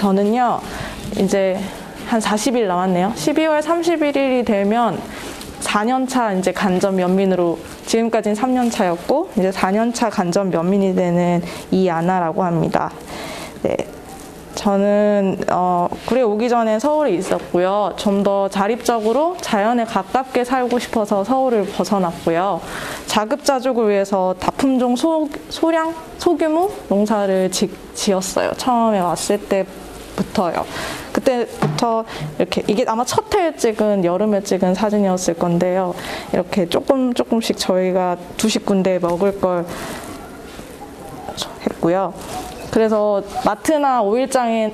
저는요, 이제 한 40일 남았네요. 12월 31일이 되면 4년차 이제 간접 면민으로, 지금까지는 3년차였고, 이제 4년차 간접 면민이 되는 이아나라고 합니다. 네. 저는 구례 오기 전에 서울에 있었고요. 좀 더 자립적으로 자연에 가깝게 살고 싶어서 서울을 벗어났고요. 자급자족을 위해서 다품종 소규모 농사를 지었어요. 처음에 왔을 때부터요. 그때부터 이렇게, 이게 아마 첫 해에 찍은, 여름에 찍은 사진이었을 건데요. 이렇게 조금씩 저희가 두 식구인데 먹을 걸 했고요. 그래서 마트나 오일장에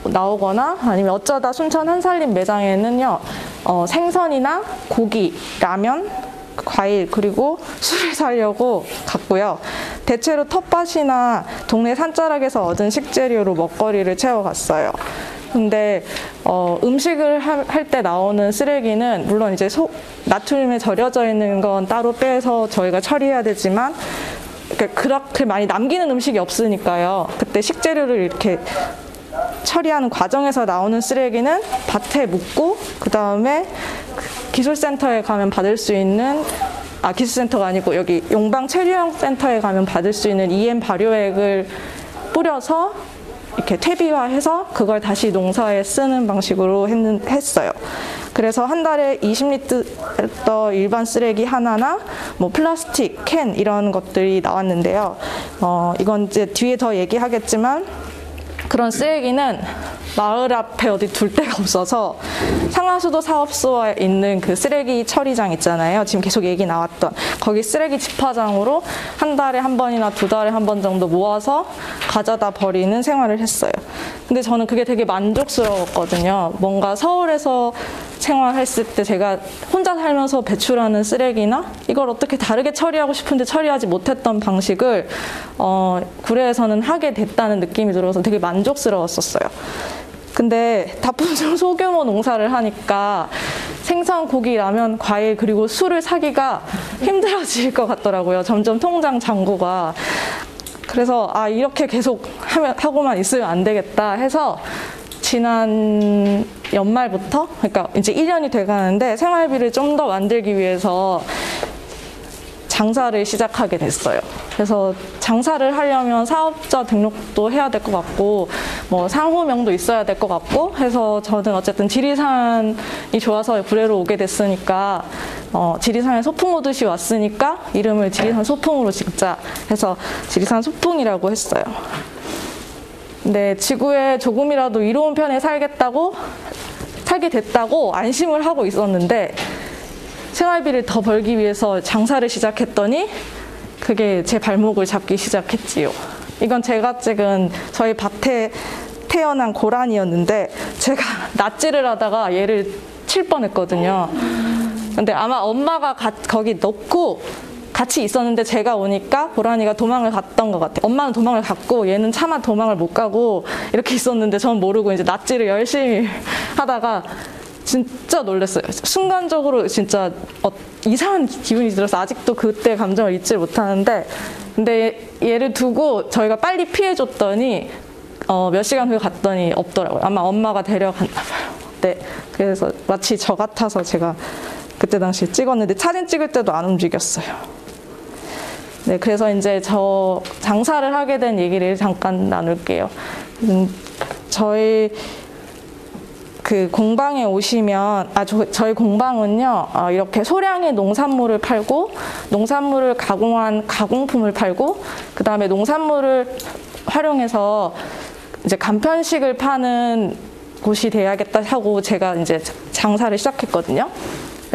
나오거나 아니면 어쩌다 순천 한살림 매장에는요, 생선이나 고기, 라면, 과일, 그리고 술을 사려고 갔고요. 대체로 텃밭이나 동네 산자락에서 얻은 식재료로 먹거리를 채워갔어요. 근데 음식을 할 때 나오는 쓰레기는 물론 이제 나트륨에 절여져 있는 건 따로 빼서 저희가 처리해야 되지만, 그렇게 많이 남기는 음식이 없으니까요. 그때 식재료를 이렇게 처리하는 과정에서 나오는 쓰레기는 밭에 묻고, 그 다음에 기술센터에 가면 받을 수 있는, 기술센터가 아니고 여기 용방 체류형 센터에 가면 받을 수 있는 EM 발효액을 뿌려서 이렇게 퇴비화해서 그걸 다시 농사에 쓰는 방식으로 했어요. 그래서 한 달에 20리터 일반 쓰레기 하나나 뭐 플라스틱, 캔 이런 것들이 나왔는데요. 이건 이제 뒤에 더 얘기하겠지만, 그런 쓰레기는 마을 앞에 어디 둘 데가 없어서 상하수도 사업소에 있는 그 쓰레기 처리장 있잖아요. 지금 계속 얘기 나왔던 거기 쓰레기 집화장으로 한 달에 한 번이나 두 달에 한 번 정도 모아서 가져다 버리는 생활을 했어요. 근데 저는 그게 되게 만족스러웠거든요. 뭔가 서울에서 생활했을 때 제가 혼자 살면서 배출하는 쓰레기나 이걸 어떻게 다르게 처리하고 싶은데 처리하지 못했던 방식을 구례에서는 하게 됐다는 느낌이 들어서 되게 만족스러웠었어요. 근데 다품종 소규모 농사를 하니까 생선, 고기, 라면, 과일 그리고 술을 사기가 힘들어질 것 같더라고요. 점점 통장 잔고가. 그래서 이렇게 계속 하고만 있으면 안 되겠다 해서 지난 연말부터, 그러니까 이제 1년이 돼가는데 생활비를 좀 더 만들기 위해서 장사를 시작하게 됐어요. 그래서 장사를 하려면 사업자 등록도 해야 될 것 같고, 뭐 상호명도 있어야 될 것 같고 해서 저는 어쨌든 지리산이 좋아서 구례로 오게 됐으니까, 지리산에 소풍 오듯이 왔으니까 이름을 지리산 소풍으로 짓자 해서 지리산 소풍이라고 했어요. 근데 지구에 조금이라도 이로운 편에 살게 됐다고 안심을 하고 있었는데, 생활비를 더 벌기 위해서 장사를 시작했더니 그게 제 발목을 잡기 시작했지요. 이건 제가 찍은 저희 밭에 태어난 고란이었는데 제가 낫지를 하다가 얘를 칠 뻔했거든요. 근데 아마 엄마가 거기 넣고 같이 있었는데 제가 오니까 고라니가 도망을 갔던 것 같아요. 엄마는 도망을 갔고 얘는 차마 도망을 못 가고 이렇게 있었는데 전 모르고 이제 낫지를 열심히 하다가 진짜 놀랐어요. 순간적으로 진짜 이상한 기분이 들어서 아직도 그때 감정을 잊지 못하는데, 근데 얘를 두고 저희가 빨리 피해줬더니 몇 시간 후에 갔더니 없더라고요. 아마 엄마가 데려갔나 봐요. 네, 그래서 마치 저 같아서 제가 그때 당시에 찍었는데 사진 찍을 때도 안 움직였어요. 네, 그래서 이제 저 장사를 하게 된 얘기를 잠깐 나눌게요. 저희 그 공방에 오시면, 저희 공방은요, 이렇게 소량의 농산물을 팔고, 농산물을 가공한 가공품을 팔고, 그 다음에 농산물을 활용해서 이제 간편식을 파는 곳이 돼야겠다 하고 제가 이제 장사를 시작했거든요.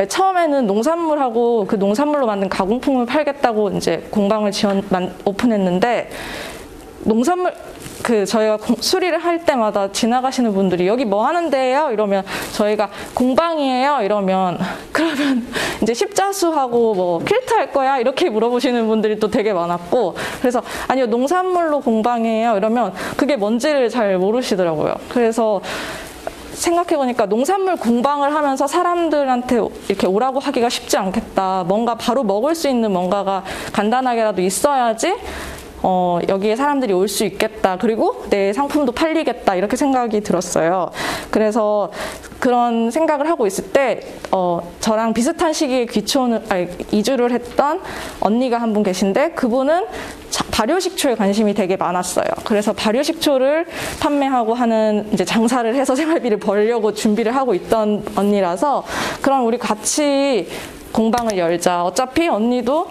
처음에는 농산물하고 그 농산물로 만든 가공품을 팔겠다고 이제 공방을 오픈했는데, 저희가 수리를 할 때마다 지나가시는 분들이 여기 뭐 하는데요? 이러면 저희가 공방이에요? 이러면 그러면 이제 십자수하고 뭐 퀼트 할 거야? 이렇게 물어보시는 분들이 또 되게 많았고, 그래서 아니요, 농산물로 공방이에요? 이러면 그게 뭔지를 잘 모르시더라고요. 그래서 생각해보니까 농산물 공방을 하면서 사람들한테 이렇게 오라고 하기가 쉽지 않겠다. 뭔가 바로 먹을 수 있는 뭔가가 간단하게라도 있어야지 여기에 사람들이 올 수 있겠다. 그리고 내 상품도 팔리겠다. 이렇게 생각이 들었어요. 그래서 그런 생각을 하고 있을 때 저랑 비슷한 시기에 이주를 했던 언니가 한 분 계신데 그분은 발효식초에 관심이 되게 많았어요. 그래서 발효식초를 판매하고 하는 이제 장사를 해서 생활비를 벌려고 준비를 하고 있던 언니라서 그럼 우리 같이 공방을 열자. 어차피 언니도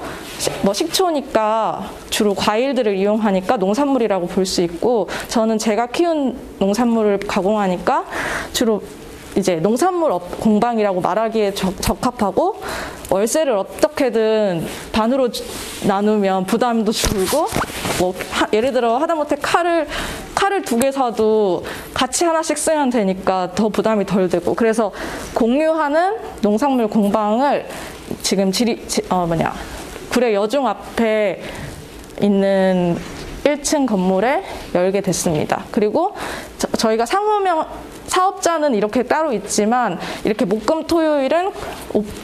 뭐 식초니까 주로 과일들을 이용하니까 농산물이라고 볼 수 있고 저는 제가 키운 농산물을 가공하니까 주로 이제 농산물 공방이라고 말하기에 적합하고 월세를 어떻게든 반으로 나누면 부담도 줄고 뭐 예를 들어 하다못해 칼을 2개 사도 같이 하나씩 쓰면 되니까 더 부담이 덜 되고 그래서 공유하는 농산물 공방을 지금 구례 여중 앞에 있는 1층 건물에 열게 됐습니다. 그리고 저희가 상호명 사업자는 이렇게 따로 있지만 이렇게 목금토요일은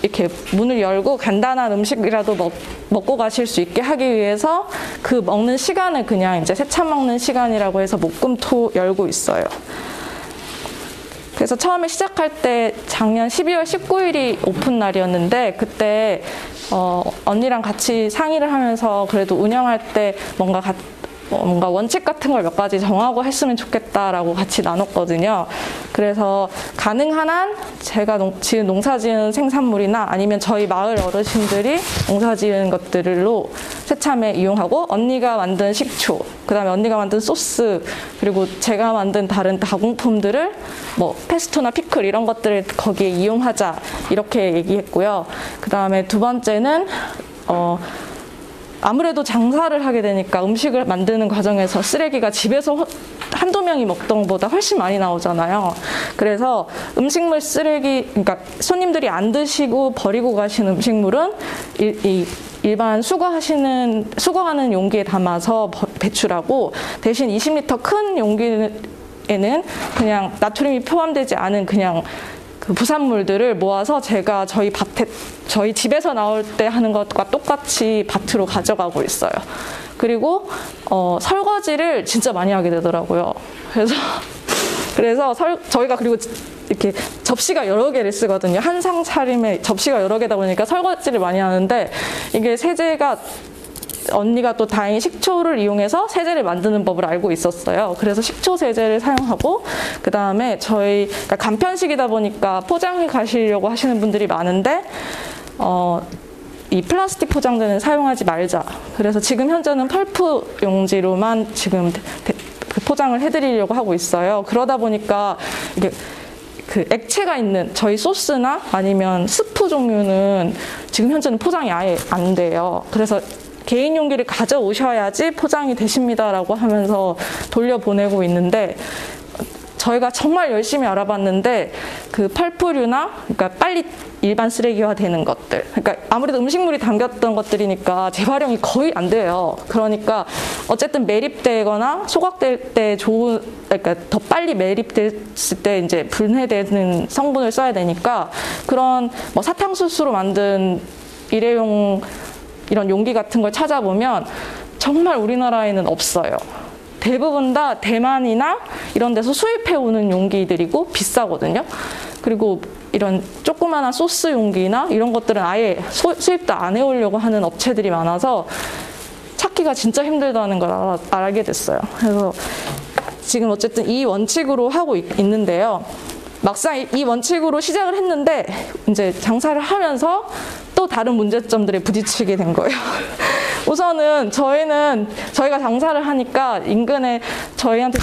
이렇게 문을 열고 간단한 음식이라도 먹고 가실 수 있게 하기 위해서 그 먹는 시간을 그냥 이제 세차 먹는 시간이라고 해서 목금토 열고 있어요. 그래서 처음에 시작할 때 작년 12월 19일이 오픈 날이었는데 그때 언니랑 같이 상의를 하면서 그래도 운영할 때 뭔가 원칙 같은 걸 몇 가지 정하고 했으면 좋겠다라고 같이 나눴거든요. 그래서 가능한 한 제가 농사지은 생산물이나 아니면 저희 마을 어르신들이 농사지은 것들로 새참에 이용하고 언니가 만든 식초, 그다음에 언니가 만든 소스, 그리고 제가 만든 다른 가공품들을 뭐 페스토나 피클 이런 것들을 거기에 이용하자 이렇게 얘기했고요. 그다음에 두 번째는 아무래도 장사를 하게 되니까 음식을 만드는 과정에서 쓰레기가 집에서 한두 명이 먹던 것보다 훨씬 많이 나오잖아요. 그래서 음식물 쓰레기, 그러니까 손님들이 안 드시고 버리고 가시는 음식물은 일반 수거하는 용기에 담아서 배출하고 대신 20리터 큰 용기에는 그냥 나트륨이 포함되지 않은 그냥 그 부산물들을 모아서 제가 저희 집에서 나올 때 하는 것과 똑같이 밭으로 가져가고 있어요. 그리고 설거지를 진짜 많이 하게 되더라고요. 그래서 저희가 그리고 이렇게 접시가 여러 개를 쓰거든요. 한 상 차림에 접시가 여러 개다 보니까 설거지를 많이 하는데 이게 세제가 언니가 또 다행히 식초를 이용해서 세제를 만드는 법을 알고 있었어요. 그래서 식초 세제를 사용하고 그다음에 그러니까 간편식이다 보니까 포장해 가시려고 하시는 분들이 많은데 이 플라스틱 포장재는 사용하지 말자. 그래서 지금 현재는 펄프 용지로만 지금 포장을 해드리려고 하고 있어요. 그러다 보니까 이게 그 액체가 있는 저희 소스나 아니면 스프 종류는 지금 현재는 포장이 아예 안 돼요. 그래서 개인 용기를 가져오셔야지 포장이 되십니다라고 하면서 돌려보내고 있는데 저희가 정말 열심히 알아봤는데 그 펄프류나 그러니까 빨리 일반 쓰레기화 되는 것들, 그러니까 아무래도 음식물이 담겼던 것들이니까 재활용이 거의 안 돼요. 그러니까 어쨌든 매립되거나 소각될 때 그러니까 더 빨리 매립됐을 때 이제 분해되는 성분을 써야 되니까 그런 뭐 사탕수수로 만든 일회용 이런 용기 같은 걸 찾아보면 정말 우리나라에는 없어요. 대부분 다 대만이나 이런 데서 수입해오는 용기들이고 비싸거든요. 그리고 이런 조그마한 소스 용기나 이런 것들은 아예 수입도 안 해오려고 하는 업체들이 많아서 찾기가 진짜 힘들다는 걸 알게 됐어요. 그래서 지금 어쨌든 이 원칙으로 하고 있는데요. 막상 이 원칙으로 시작을 했는데 이제 장사를 하면서 또 다른 문제점들에 부딪히게 된 거예요. 우선은 저희가 장사를 하니까 인근에 저희한테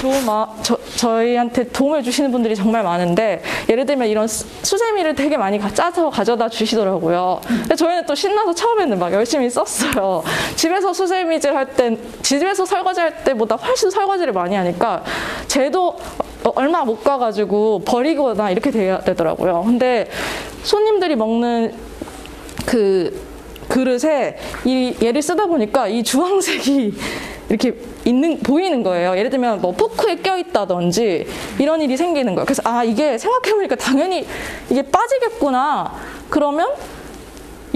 도움을 주시는 분들이 정말 많은데 예를 들면 이런 수세미를 되게 많이 짜서 가져다 주시더라고요. 근데 저희는 또 신나서 처음에는 막 열심히 썼어요. 집에서 집에서 설거지할 때보다 훨씬 설거지를 많이 하니까 쟤도 얼마 못 가가지고 버리거나 이렇게 돼야 되더라고요. 근데 손님들이 먹는 그 그릇에 얘를 쓰다 보니까 이 주황색이 이렇게 보이는 거예요. 예를 들면 뭐 포크에 껴있다든지 이런 일이 생기는 거예요. 그래서 이게 생각해보니까 당연히 이게 빠지겠구나. 그러면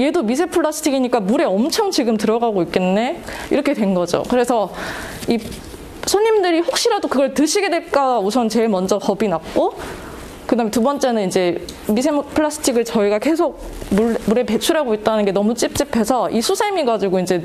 얘도 미세 플라스틱이니까 물에 엄청 지금 들어가고 있겠네? 이렇게 된 거죠. 그래서 이 손님들이 혹시라도 그걸 드시게 될까 우선 제일 먼저 겁이 났고, 그다음에 두 번째는 이제 미세 플라스틱을 저희가 계속 물에 배출하고 있다는 게 너무 찝찝해서 이 수세미 가지고 이제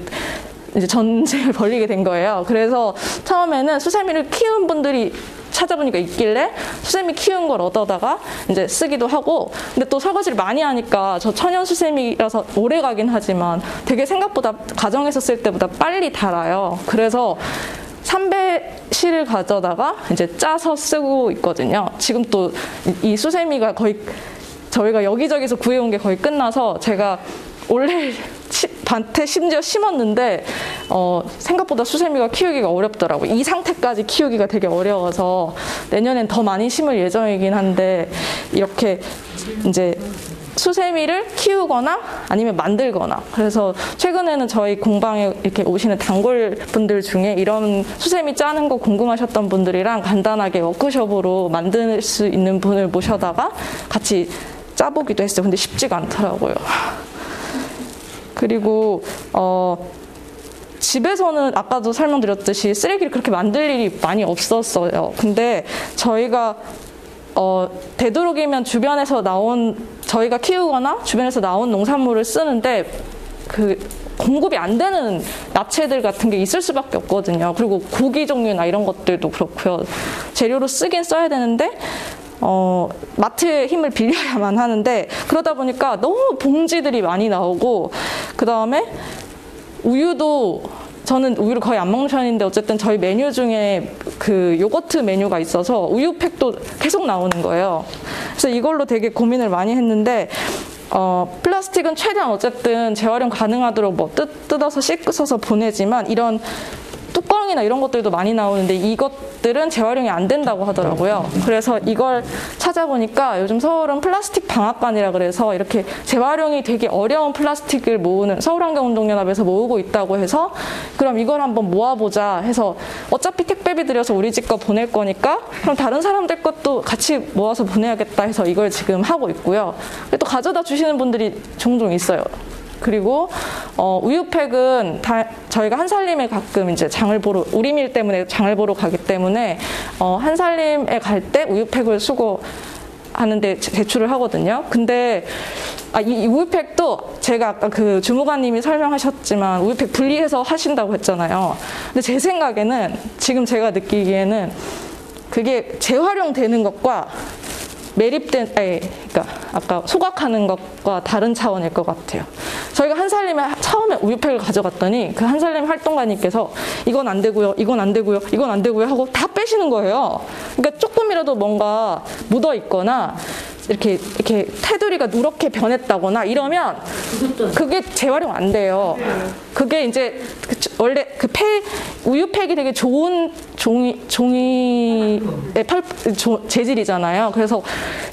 전쟁을 벌이게 된 거예요. 그래서 처음에는 수세미를 키운 분들이 찾아보니까 있길래 수세미 키운 걸 얻어다가 이제 쓰기도 하고, 근데 또 설거지를 많이 하니까 저 천연 수세미라서 오래 가긴 하지만 되게 생각보다 가정에서 쓸 때보다 빨리 닳아요. 그래서 삼배실을 가져다가 이제 짜서 쓰고 있거든요. 지금 또 이 수세미가 거의 저희가 여기저기서 구해온 게 거의 끝나서 제가 원래 밭에 심지어 심었는데 생각보다 수세미가 키우기가 어렵더라고요. 이 상태까지 키우기가 되게 어려워서 내년엔 더 많이 심을 예정이긴 한데, 이렇게 이제 수세미를 키우거나 아니면 만들거나, 그래서 최근에는 저희 공방에 이렇게 오시는 단골 분들 중에 이런 수세미 짜는 거 궁금하셨던 분들이랑 간단하게 워크숍으로 만들 수 있는 분을 모셔다가 같이 짜보기도 했어요. 근데 쉽지가 않더라고요. 그리고 집에서는 아까도 설명드렸듯이 쓰레기를 그렇게 만들 일이 많이 없었어요. 근데 저희가 되도록이면 주변에서 저희가 키우거나 주변에서 나온 농산물을 쓰는데 그 공급이 안 되는 야채들 같은 게 있을 수밖에 없거든요. 그리고 고기 종류나 이런 것들도 그렇고요. 재료로 쓰긴 써야 되는데 마트의 힘을 빌려야만 하는데, 그러다 보니까 너무 봉지들이 많이 나오고, 그 다음에 우유도 저는 우유를 거의 안 먹는 편인데 어쨌든 저희 메뉴 중에 그 요거트 메뉴가 있어서 우유팩도 계속 나오는 거예요. 그래서 이걸로 되게 고민을 많이 했는데, 플라스틱은 최대한 어쨌든 재활용 가능하도록 뭐 뜯어서 씻어서 보내지만 이런 뚜껑이나 이런 것들도 많이 나오는데 이것들은 재활용이 안 된다고 하더라고요. 그래서 이걸 찾아보니까 요즘 서울은 플라스틱 방앗간이라 그래서 이렇게 재활용이 되게 어려운 플라스틱을 모으는, 서울환경운동연합에서 모으고 있다고 해서 그럼 이걸 한번 모아보자 해서, 어차피 택배비 들여서 우리 집 거 보낼 거니까 그럼 다른 사람들 것도 같이 모아서 보내야겠다 해서 이걸 지금 하고 있고요. 또 가져다 주시는 분들이 종종 있어요. 그리고 우유팩은 저희가 한살림에 가끔 이제 장을 보러, 우리밀 때문에 장을 보러 가기 때문에 한살림에 갈 때 우유팩을 수거하는데 제출을 하거든요. 근데 이 우유팩도 제가 아까 그 주무관님이 설명하셨지만 우유팩 분리해서 하신다고 했잖아요. 근데 제 생각에는, 지금 제가 느끼기에는 그게 재활용되는 것과 그러니까 아까 소각하는 것과 다른 차원일 것 같아요. 저희가 한살림에 처음에 우유팩을 가져갔더니 그 한살림 활동가님께서 이건 안 되고요, 이건 안 되고요, 이건 안 되고요 하고 다 빼시는 거예요. 그러니까 조금이라도 뭔가 묻어 있거나 이렇게 테두리가 누렇게 변했다거나 이러면 그게 재활용 안 돼요. 그게 이제 원래 그 우유팩이 되게 좋은 종이의 재질이잖아요. 그래서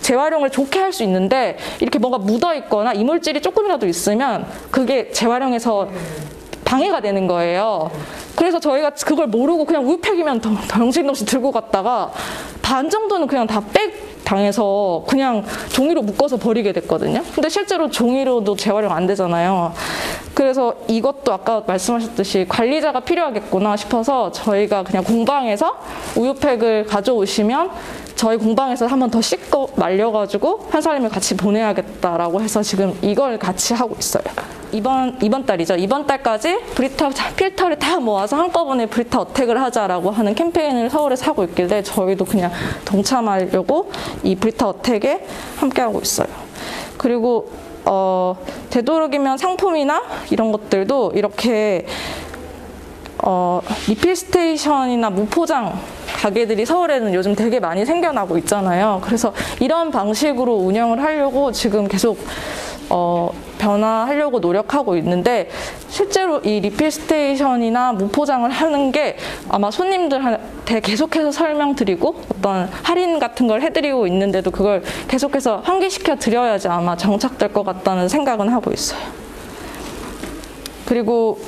재활용을 좋게 할 수 있는데 이렇게 뭔가 묻어 있거나 이물질이 조금이라도 있으면 그게 재활용에서 방해가 되는 거예요. 그래서 저희가 그걸 모르고 그냥 우유팩이면 덩실덩실 들고 갔다가 반 정도는 그냥 다 당해서 그냥 종이로 묶어서 버리게 됐거든요. 근데 실제로 종이로도 재활용 안 되잖아요. 그래서 이것도 아까 말씀하셨듯이 관리자가 필요하겠구나 싶어서 저희가 그냥 공방에서 우유팩을 가져오시면 저희 공방에서 한 번 더 씻고 말려가지고 한살림을 같이 보내야겠다라고 해서 지금 이걸 같이 하고 있어요. 이번 달이죠. 이번 달까지 브리타 필터를 다 모아서 한꺼번에 브리타 어택을 하자라고 하는 캠페인을 서울에서 하고 있길래 저희도 그냥 동참하려고 이 브리타 어택에 함께하고 있어요. 그리고 되도록이면 상품이나 이런 것들도 이렇게 리필 스테이션이나 무포장 가게들이 서울에는 요즘 되게 많이 생겨나고 있잖아요. 그래서 이런 방식으로 운영을 하려고 지금 계속 변화하려고 노력하고 있는데, 실제로 이 리필 스테이션이나 무포장을 하는 게 아마 손님들한테 계속해서 설명드리고 어떤 할인 같은 걸 해드리고 있는데도 그걸 계속해서 환기시켜 드려야지 아마 정착될 것 같다는 생각은 하고 있어요. 그리고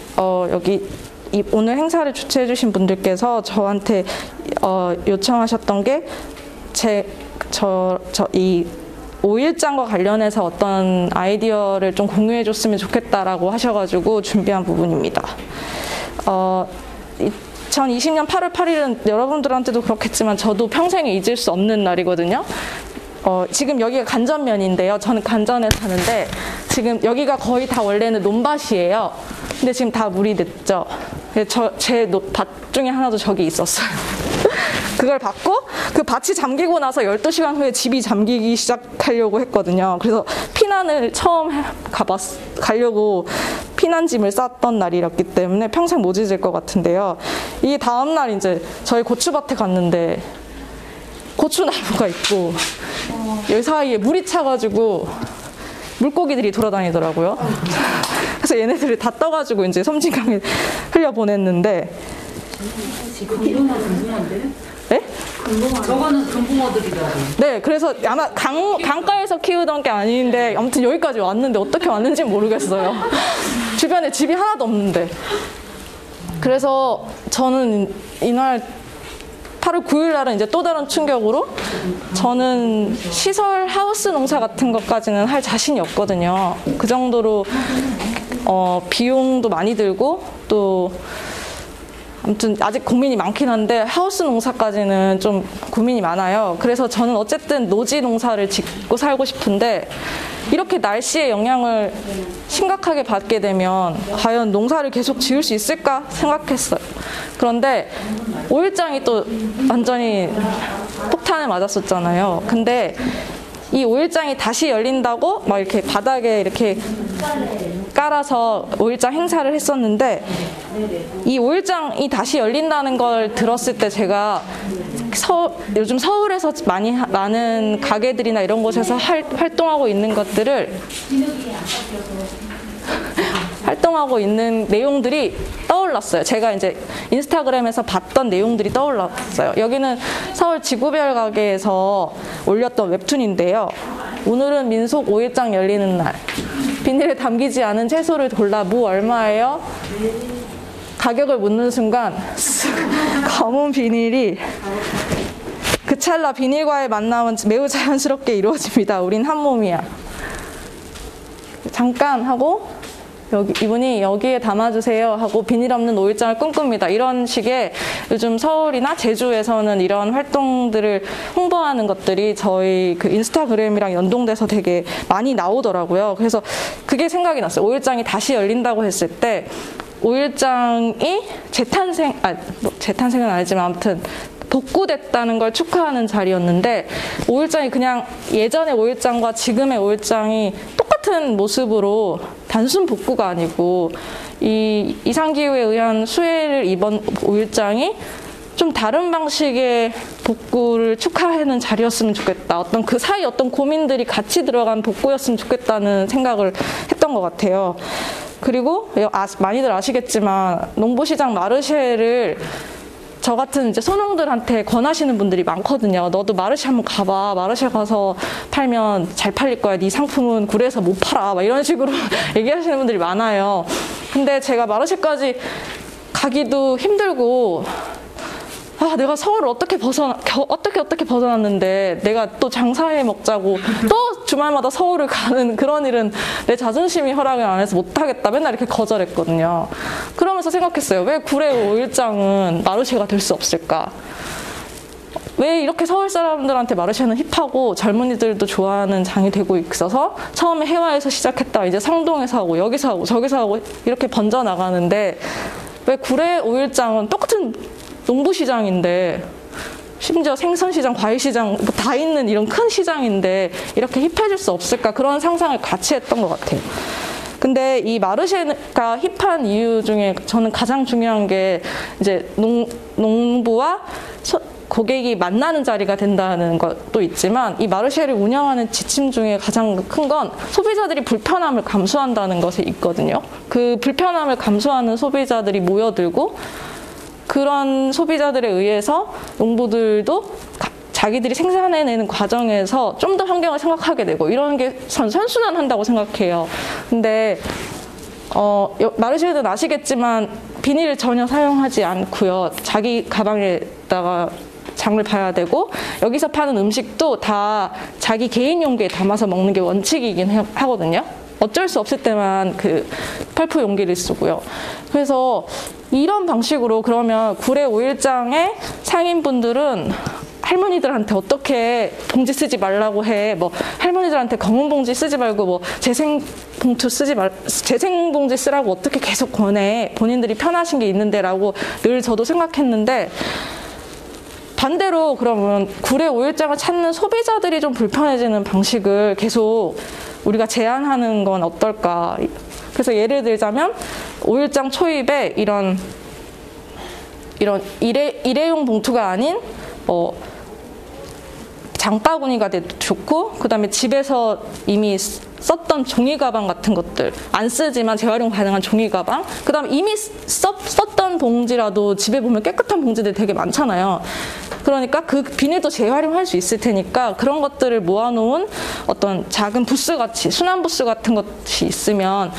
여기 오늘 행사를 주최해 주신 분들께서 저한테 요청하셨던 게 이 5일장과 관련해서 어떤 아이디어를 좀 공유해 줬으면 좋겠다라고 하셔가지고 준비한 부분입니다. 2020년 8월 8일은 여러분들한테도 그렇겠지만 저도 평생에 잊을 수 없는 날이거든요. 지금 여기가 간전면인데요. 저는 간전에 사는데 지금 여기가 거의 다 원래는 논밭이에요. 근데 지금 다 물이 됐죠. 제 밭 중에 하나도 저기 있었어요. 그걸 받고 그 밭이 잠기고 나서 12시간 후에 집이 잠기기 시작하려고 했거든요. 그래서 피난을 처음 가려고 피난짐을 쌌던 날이었기 때문에 평생 못 잊을 것 같은데요. 이 다음날 이제 저희 고추밭에 갔는데 고추나무가 있고 여기 사이에 물이 차가지고 물고기들이 돌아다니더라고요. 그래서 얘네들이 다 떠가지고 이제 섬진강에 흘려보냈는데. 금붕어 궁금한데? 네? 저거는 금붕어들이라고. 네, 그래서 아마 강가에서 키우던 게 아닌데 아무튼 여기까지 왔는데 어떻게 왔는지 모르겠어요. 주변에 집이 하나도 없는데. 그래서 저는 이날 8월 9일 날은 이제 또 다른 충격으로 저는 시설 하우스 농사 같은 것까지는 할 자신이 없거든요. 그 정도로 비용도 많이 들고 또 아무튼 아직 고민이 많긴 한데 하우스 농사까지는 좀 고민이 많아요. 그래서 저는 어쨌든 노지 농사를 짓고 살고 싶은데 이렇게 날씨의 영향을 심각하게 받게 되면 과연 농사를 계속 지을 수 있을까 생각했어요. 그런데 5일장이 또 완전히 폭탄을 맞았었잖아요. 근데 이 5일장이 다시 열린다고 막 이렇게 바닥에 이렇게 깔아서 5일장 행사를 했었는데 이 5일장이 다시 열린다는 걸 들었을 때 제가 요즘 서울에서 많은 가게들이나 이런 곳에서 활동하고 있는 것들을 활동하고 있는 내용들이 떠올랐어요. 제가 이제 인스타그램에서 봤던 내용들이 떠올랐어요. 여기는 서울 지구별 가게에서 올렸던 웹툰인데요. 오늘은 민속 5일장 열리는 날. 비닐에 담기지 않은 채소를 골라 무 얼마예요? 가격을 묻는 순간 검은 비닐이 그 찰나 비닐과의 만남은 매우 자연스럽게 이루어집니다. 우린 한 몸이야. 잠깐 하고 이분이 여기에 담아주세요 하고 비닐 없는 5일장을 꿈꿉니다. 이런 식의 요즘 서울이나 제주에서는 이런 활동들을 홍보하는 것들이 저희 그 인스타그램이랑 연동돼서 되게 많이 나오더라고요. 그래서 그게 생각이 났어요. 5일장이 다시 열린다고 했을 때 5일장이 재탄생은 아니지만 아무튼 복구됐다는 걸 축하하는 자리였는데 5일장이 그냥 예전의 5일장과 지금의 5일장이 똑같은 모습으로 단순 복구가 아니고 이 이상기후에 의한 수해를 입은 5일장이 좀 다른 방식의 복구를 축하하는 자리였으면 좋겠다. 어떤 그 사이 어떤 고민들이 같이 들어간 복구였으면 좋겠다는 생각을 했던 것 같아요. 그리고 많이들 아시겠지만 농부시장 마르쉐를 저 같은 이제 소농들한테 권하시는 분들이 많거든요. 너도 마르쉐 한번 가봐. 마르쉐 가서 팔면 잘 팔릴 거야. 네 상품은 구례에서 못 팔아. 막 이런 식으로 얘기하시는 분들이 많아요. 근데 제가 마르쉐까지 가기도 힘들고 내가 서울을 어떻게 벗어났는데 내가 또 장사해 먹자고 또 주말마다 서울을 가는 그런 일은 내 자존심이 허락을 안 해서 못하겠다. 맨날 이렇게 거절했거든요. 그러면서 생각했어요. 왜 구례 5일장은 마르쉐가 될 수 없을까? 왜 이렇게 서울 사람들한테 마르쉐는 힙하고 젊은이들도 좋아하는 장이 되고 있어서 처음에 해화에서 시작했다가 이제 성동에서 하고 여기서 하고 저기서 하고 이렇게 번져나가는데 왜 구례 5일장은 똑같은 농부시장인데 심지어 생선시장, 과일시장 다 있는 이런 큰 시장인데 이렇게 힙해질 수 없을까 그런 상상을 같이 했던 것 같아요. 근데 이 마르쉐가 힙한 이유 중에 저는 가장 중요한 게 이제 농부와 고객이 만나는 자리가 된다는 것도 있지만 이 마르쉐를 운영하는 지침 중에 가장 큰 건 소비자들이 불편함을 감수한다는 것에 있거든요. 그 불편함을 감수하는 소비자들이 모여들고 그런 소비자들에 의해서 농부들도 자기들이 생산해내는 과정에서 좀 더 환경을 생각하게 되고 이런 게 선순환한다고 생각해요. 근데 마르쉐는 아시겠지만 비닐을 전혀 사용하지 않고요. 자기 가방에다가 장을 봐야 되고 여기서 파는 음식도 다 자기 개인 용기에 담아서 먹는 게 원칙이긴 하거든요. 어쩔 수 없을 때만 그 펄프 용기를 쓰고요. 그래서 이런 방식으로 그러면 구례 5일장의 상인분들은 할머니들한테 어떻게 봉지 쓰지 말라고 해. 뭐 할머니들한테 검은 봉지 쓰지 말고 뭐 재생 봉지 쓰라고 어떻게 계속 권해. 본인들이 편하신 게 있는데라고 늘 저도 생각했는데 반대로 그러면 구례 5일장을 찾는 소비자들이 좀 불편해지는 방식을 계속 우리가 제안하는 건 어떨까. 그래서 예를 들자면 5일장 초입에 이런 일회용 봉투가 아닌 장바구니가 돼도 좋고, 그 다음에 집에서 이미 썼던 종이 가방 같은 것들, 안 쓰지만 재활용 가능한 종이 가방, 그 다음에 이미 썼던 봉지라도 집에 보면 깨끗한 봉지들 되게 많잖아요. 그러니까 그 비닐도 재활용할 수 있을 테니까 그런 것들을 모아놓은 어떤 작은 부스같이, 순환 부스 같은 것이 있으면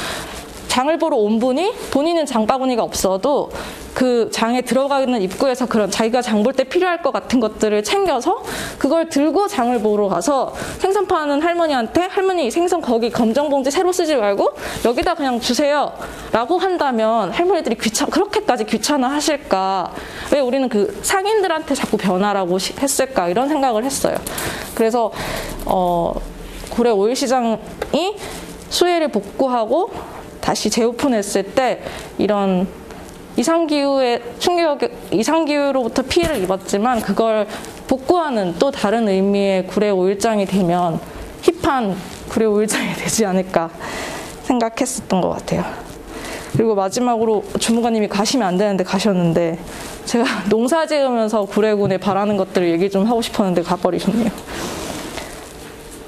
장을 보러 온 분이 본인은 장바구니가 없어도 그 장에 들어가는 입구에서 그런 자기가 장 볼 때 필요할 것 같은 것들을 챙겨서 그걸 들고 장을 보러 가서 생선 파는 할머니한테 할머니 생선 거기 검정 봉지 새로 쓰지 말고 여기다 그냥 주세요 라고 한다면 할머니들이 그렇게까지 귀찮아 하실까, 왜 우리는 그 상인들한테 자꾸 변하라고 했을까, 이런 생각을 했어요. 그래서 구례 5일시장이 수혜를 복구하고 다시 재오픈했을 때 이런 이상기후의 이상기후로부터 피해를 입었지만 그걸 복구하는 또 다른 의미의 구례 5일장이 되면 힙한 구례 5일장이 되지 않을까 생각했었던 것 같아요. 그리고 마지막으로 주무관님이 가시면 안 되는데 가셨는데, 제가 농사 지으면서 구례군에 바라는 것들을 얘기 좀 하고 싶었는데 가버리셨네요.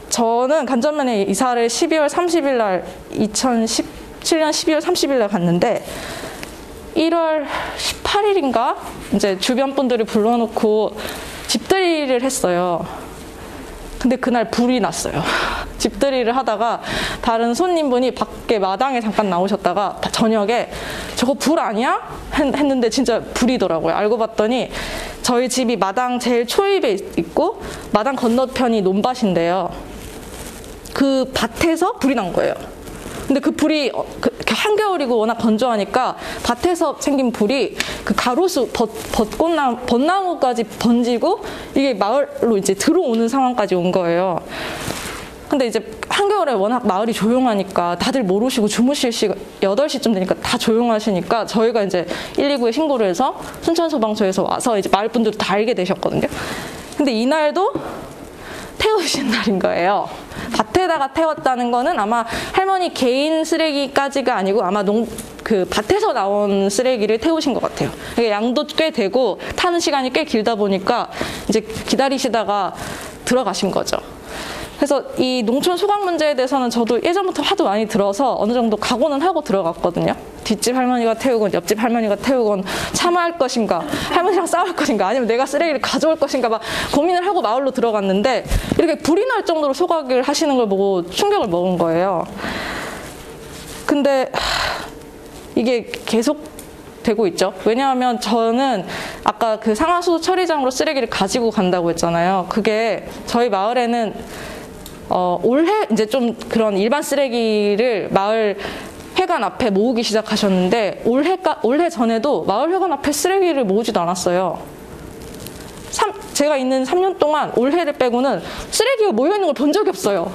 저는 간전면에 이사를 12월 30일 날 2017년 12월 30일 날 갔는데 1월 18일인가 이제 주변 분들을 불러놓고 집들이를 했어요. 근데 그날 불이 났어요. 집들이를 하다가 다른 손님분이 밖에 마당에 잠깐 나오셨다가 저녁에 저거 불 아니야? 했는데 진짜 불이더라고요. 알고 봤더니 저희 집이 마당 제일 초입에 있고 마당 건너편이 논밭인데요. 그 밭에서 불이 난 거예요. 근데 그 불이 한겨울이고 워낙 건조하니까 밭에서 생긴 불이 그 가로수 벚나무까지 번지고 이게 마을로 이제 들어오는 상황까지 온 거예요. 근데 이제 한겨울에 워낙 마을이 조용하니까 다들 모르시고 주무실 시간 8시쯤 되니까 다 조용하시니까 저희가 이제 119에 신고를 해서 순천소방서에서 와서 이제 마을 분들도 다 알게 되셨거든요. 근데 이날도 태우신 날인 거예요. 밭에다가 태웠다는 거는 아마 할머니 개인 쓰레기까지가 아니고 아마 그 밭에서 나온 쓰레기를 태우신 것 같아요. 양도 꽤 되고 타는 시간이 꽤 길다 보니까 이제 기다리시다가 들어가신 거죠. 그래서 이 농촌 소각 문제에 대해서는 저도 예전부터 하도 많이 들어서 어느 정도 각오는 하고 들어갔거든요. 뒷집 할머니가 태우건 옆집 할머니가 태우건 참아할 것인가, 할머니랑 싸울 것인가, 아니면 내가 쓰레기를 가져올 것인가 막 고민을 하고 마을로 들어갔는데 이렇게 불이 날 정도로 소각을 하시는 걸 보고 충격을 먹은 거예요. 근데 이게 계속 되고 있죠. 왜냐하면 저는 아까 그 상하수 처리장으로 쓰레기를 가지고 간다고 했잖아요. 그게 저희 마을에는 올해 이제 좀 그런 일반 쓰레기를 마을 회관 앞에 모으기 시작하셨는데 올해 전에도 마을 회관 앞에 쓰레기를 모으지도 않았어요. 제가 있는 3년 동안 올해를 빼고는 쓰레기가 모여있는 걸 본 적이 없어요.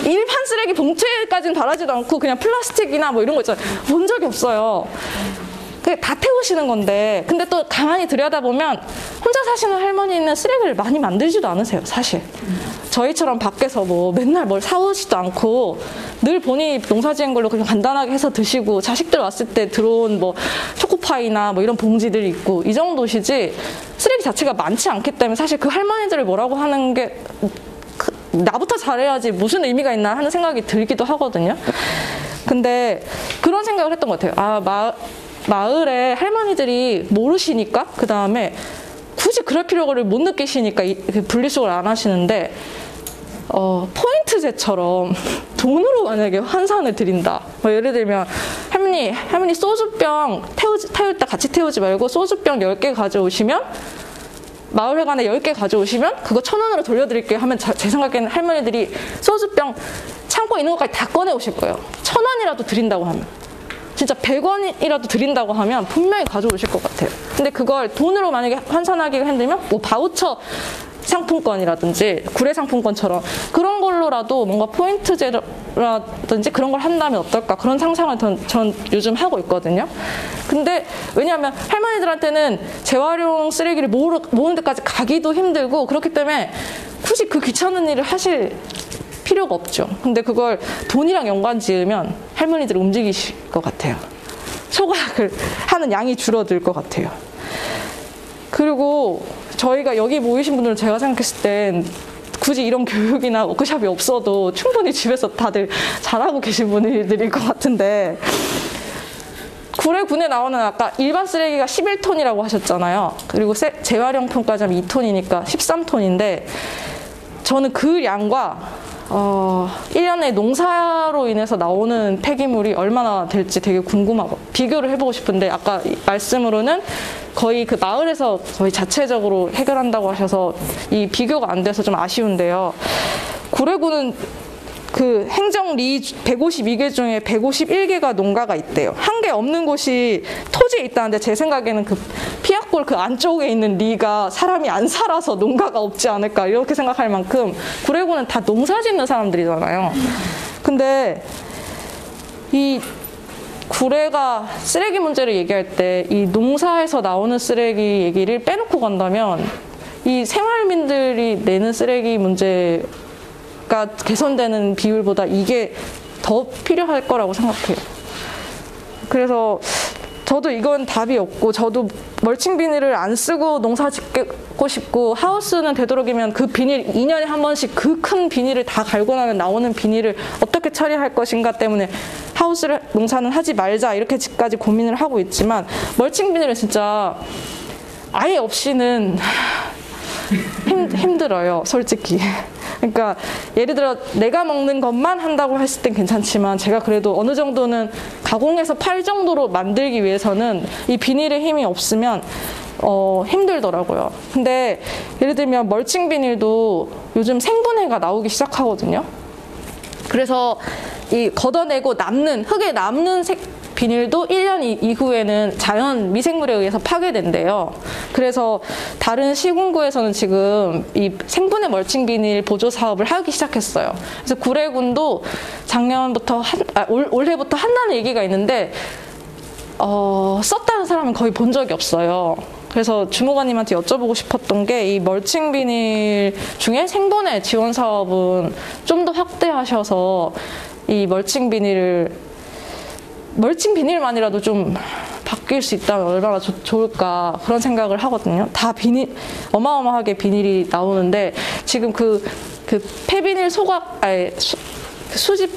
일반 쓰레기 봉투에까지는 바라지도 않고 그냥 플라스틱이나 뭐 이런 거 있잖아요. 본 적이 없어요. 다 태우시는 건데, 근데 또 가만히 들여다보면 혼자 사시는 할머니는 쓰레기를 많이 만들지도 않으세요, 사실. 저희처럼 밖에서 뭐 맨날 뭘 사오지도 않고 늘 본인이 농사지은 걸로 그냥 간단하게 해서 드시고 자식들 왔을 때 들어온 뭐 초코파이나 뭐 이런 봉지들이 있고 이 정도시지 쓰레기 자체가 많지 않기 때문에 사실 그 할머니들을 뭐라고 하는 게 나부터 잘해야지 무슨 의미가 있나 하는 생각이 들기도 하거든요. 근데 그런 생각을 했던 것 같아요. 마을에 할머니들이 모르시니까, 그 다음에 굳이 그럴 필요를 못 느끼시니까 분리수거를 안 하시는데, 포인트제처럼 돈으로 만약에 환산을 드린다. 뭐 예를 들면 할머니 할머니 소주병 태울 때 같이 태우지 말고 소주병 10개 가져오시면 마을회관에 10개 가져오시면 그거 1,000원으로 돌려드릴게요 하면 제 생각에는 할머니들이 소주병 창고에 있는 것까지 다 꺼내 오실 거예요. 1,000원이라도 드린다고 하면. 진짜 100원이라도 드린다고 하면 분명히 가져오실 것 같아요. 근데 그걸 돈으로 만약에 환산하기가 힘들면 뭐 바우처 상품권이라든지 구례 상품권처럼 그런 걸로라도 뭔가 포인트제라든지 그런 걸 한다면 어떨까, 그런 상상을 전 요즘 하고 있거든요. 근데 왜냐하면 할머니들한테는 재활용 쓰레기를 모으는 데까지 가기도 힘들고 그렇기 때문에 굳이 그 귀찮은 일을 하실 필요가 없죠. 근데 그걸 돈이랑 연관 지으면 할머니들이 움직이실 것 같아요. 소각을 하는 양이 줄어들 것 같아요. 그리고 저희가 여기 모이신 분들은 제가 생각했을 땐 굳이 이런 교육이나 워크숍이 없어도 충분히 집에서 다들 잘하고 계신 분들일 것 같은데, 구례군에 나오는 아까 일반 쓰레기가 11톤이라고 하셨잖아요. 그리고 재활용품까지 하면 2톤이니까 13톤인데 저는 그 양과 1년에 농사로 인해서 나오는 폐기물이 얼마나 될지 되게 궁금하고 비교를 해보고 싶은데, 아까 말씀으로는 거의 그 마을에서 거의 자체적으로 해결한다고 하셔서 이 비교가 안 돼서 좀 아쉬운데요. 구례군은 그 행정리 152개 중에 151개가 농가가 있대요. 한 개 없는 곳이 토지에 있다는데 제 생각에는 그 피악골 그 안쪽에 있는 리가 사람이 안 살아서 농가가 없지 않을까 이렇게 생각할 만큼 구례군은 다 농사 짓는 사람들이잖아요. 근데 이 구례가 쓰레기 문제를 얘기할 때 이 농사에서 나오는 쓰레기 얘기를 빼놓고 간다면 이 생활민들이 내는 쓰레기 문제가 개선되는 비율보다 이게 더 필요할 거라고 생각해요. 그래서 저도 이건 답이 없고, 저도 멀칭 비닐을 안 쓰고 농사 짓고 싶고, 하우스는 되도록이면 그 비닐 2년에 한 번씩 그 큰 비닐을 다 갈고 나면 나오는 비닐을 어떻게 처리할 것인가 때문에 하우스를 농사는 하지 말자 이렇게까지 고민을 하고 있지만, 멀칭 비닐은 진짜 아예 없이는 힘들어요, 솔직히. 그러니까 예를 들어 내가 먹는 것만 한다고 했을 땐 괜찮지만, 제가 그래도 어느 정도는 가공해서 팔 정도로 만들기 위해서는 이 비닐의 힘이 없으면 힘들더라고요. 근데 예를 들면 멀칭 비닐도 요즘 생분해가 나오기 시작하거든요. 그래서 이 걷어내고 남는 흙에 남는 비닐도 1년 이후에는 자연 미생물에 의해서 파괴된대요. 그래서 다른 시군구에서는 지금 이 생분해 멀칭 비닐 보조 사업을 하기 시작했어요. 그래서 구례군도 작년부터 올해부터 한다는 얘기가 있는데 썼다는 사람은 거의 본 적이 없어요. 그래서 주무관님한테 여쭤보고 싶었던 게, 이 멀칭 비닐 중에 생분해 지원 사업은 좀 더 확대하셔서 이 멀칭 비닐만이라도 좀 바뀔 수 있다면 얼마나 좋을까, 그런 생각을 하거든요. 다 어마어마하게 비닐이 나오는데, 지금 그 폐비닐 수집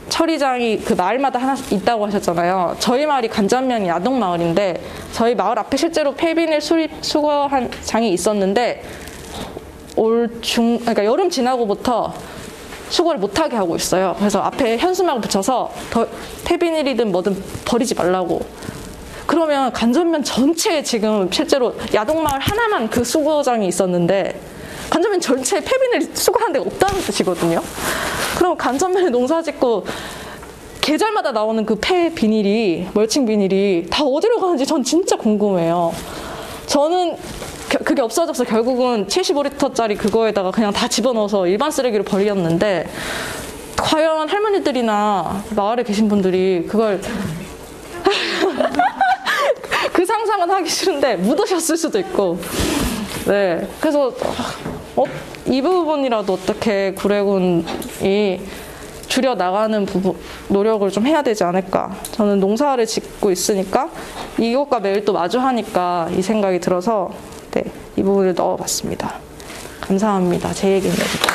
처리장이 그 마을마다 하나 있다고 하셨잖아요. 저희 마을이 간전면 야동마을인데, 저희 마을 앞에 실제로 폐비닐 수거한 장이 있었는데, 그러니까 여름 지나고부터 수거를 못하게 하고 있어요. 그래서 앞에 현수막을 붙여서 폐비닐이든 뭐든 버리지 말라고. 그러면 간전면 전체에 지금 실제로 야동마을 하나만 그 수거장이 있었는데 간전면 전체에 폐비닐 수거하는 데가 없다는 뜻이거든요. 그럼 간전면에 농사 짓고 계절마다 나오는 그 폐비닐이, 멀칭 비닐이 다 어디로 가는지 전 진짜 궁금해요. 저는 그게 없어져서 결국은 75리터짜리 그거에다가 그냥 다 집어넣어서 일반 쓰레기로 버렸는데, 과연 할머니들이나 마을에 계신 분들이 그걸 그 상상은 하기 싫은데 묻으셨을 수도 있고. 네, 그래서 이 부분이라도 어떻게 구례군이 줄여 나가는 노력을 좀 해야 되지 않을까. 저는 농사를 짓고 있으니까 이것과 매일 또 마주하니까 이 생각이 들어서 이 부분을 넣어봤습니다. 감사합니다. 제 얘기는 여기까지.